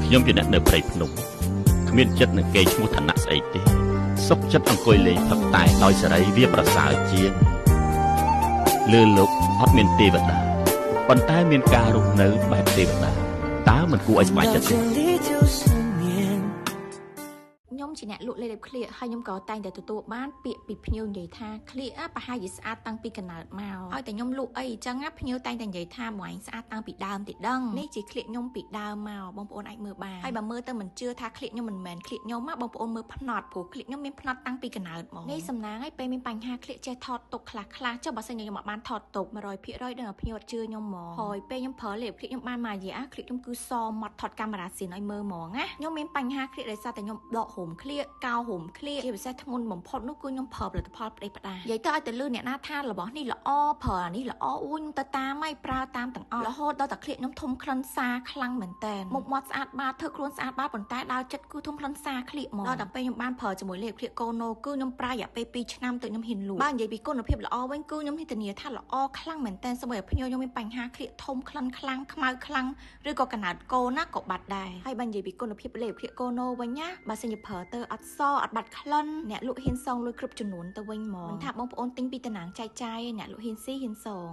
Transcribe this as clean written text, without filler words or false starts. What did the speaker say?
ខ្ញុំជាអ្នកនៅព្រៃភ្នំគ្មានចិត្តនឹងគេឈ្មោះឋានៈស្អីទេសុខចិត្តអង្គុយលេងផឹកតែដោយសេរីវាប្រសើរជាងលើលោកអត់មានទេវតាប៉ុន្តែមានការរស់នៅបែបទេវតាតើមិនគួរឲ្យស្បែកចិត្តទេខ្ញុំជាអ្នកលក់លេបឃ្លៀកហើយខ្ញុំក៏តែងតែទទួលបានពាក្យពីភ្ញៀវនិយាយថាឃ្លៀកប្រហែលជាស្អាតតាំងពីកណ្ដាលមកហើយតែខ្ញុំលក់អីអញ្ចឹងភ្ញៀវតែងតែនិយាយថាមកឯងស្អាតតាំងពីដើមទេដឹងនេះជាឃ្លៀកខ្ញុំពីដើមមកបងប្អូនអាចមើលបានហើយបើមើលទៅមិនជឿថាឃ្លៀកខ្ញុំមិនមែនឃ្លៀកខ្ញុំបងប្អូនមើលផ្នត់ព្រោះឃ្លៀកខ្ញុំមានផ្នត់តាំងពីកណ្ដាលមកនេះសំណាងឲ្យពេលមានបញ្ហាឃ្លៀកចេះថតទុកខ្លះចុះបើសិនខ្ញុំអត់បានថតទុក 100% ដឹងភ្ញៀវអត់ជឿខ្ញុំហ្មងហើយពេលខ្ញុំប្រើលេបឃ្លៀកខ្ញុំបានមកយាឃ្លៀកខ្ញុំគឺសម៉ត់ថតកាមេរ៉ាស៊ីនឲ្យមើលហ្មងណាខ្ញុំមានបញ្ហាឃ្លៀកដោយសារតែខ្ញុំដកហូមឃ្លៀកកោហូមឃ្លៀកជាពិសេសធ្ងន់បំផុតនោះគឺខ្ញុំប្រើផលិតផលផ្ដេសផ្ដានិយាយទៅឲ្យទៅលឺអ្នកណាថារបស់នេះល្អប្រើអានេះល្អខ្ញុំទៅតាមហើយប្រើតាមទាំងអស់រហូតដល់តែឃ្លៀកខ្ញុំធំក្លិនសាខ្លាំងមែនតើមុខមាត់ស្អាតបាតធ្វើខ្លួនស្អាតបាតប៉ុន្តែដល់ចិត្តគឺធំក្លិនសាឃ្លៀកហ្មងដល់តែពេលខ្ញុំបានប្រើជាមួយលេបឃ្លៀកកូណូគឺខ្ញុំប្រើរយៈពេល2ឆ្នាំទៅខ្ញុំហ៊ានលក់បើនិយាយពីគុណភាពល្អវិញគឺខ្ញុំធានាថាល្អខ្លាំងមែនតើសូម្បីតែភ្ញៀវខ្ញុំមានបញ្ហាឃ្លៀកធំក្លិនខ្លាំងខ្មៅខ្លាំងឬក៏កណ្ដាលកោណាក៏បាត់ដែរហើយបើនិយាយពីគុណភាពលេបឃ្លៀកកូណូវិញណាបើសិនជាប្រើទៅអត់សអត់បាត់ក្លិនអ្នកលក់ហ៊ានសងលុយគ្រប់ចំនួនទៅវិញហ្មងមិនថាបងប្អូនទិញពីតំណាងចែកចាយអ្នកលក់ហ៊ានស៊ីហ៊ានសង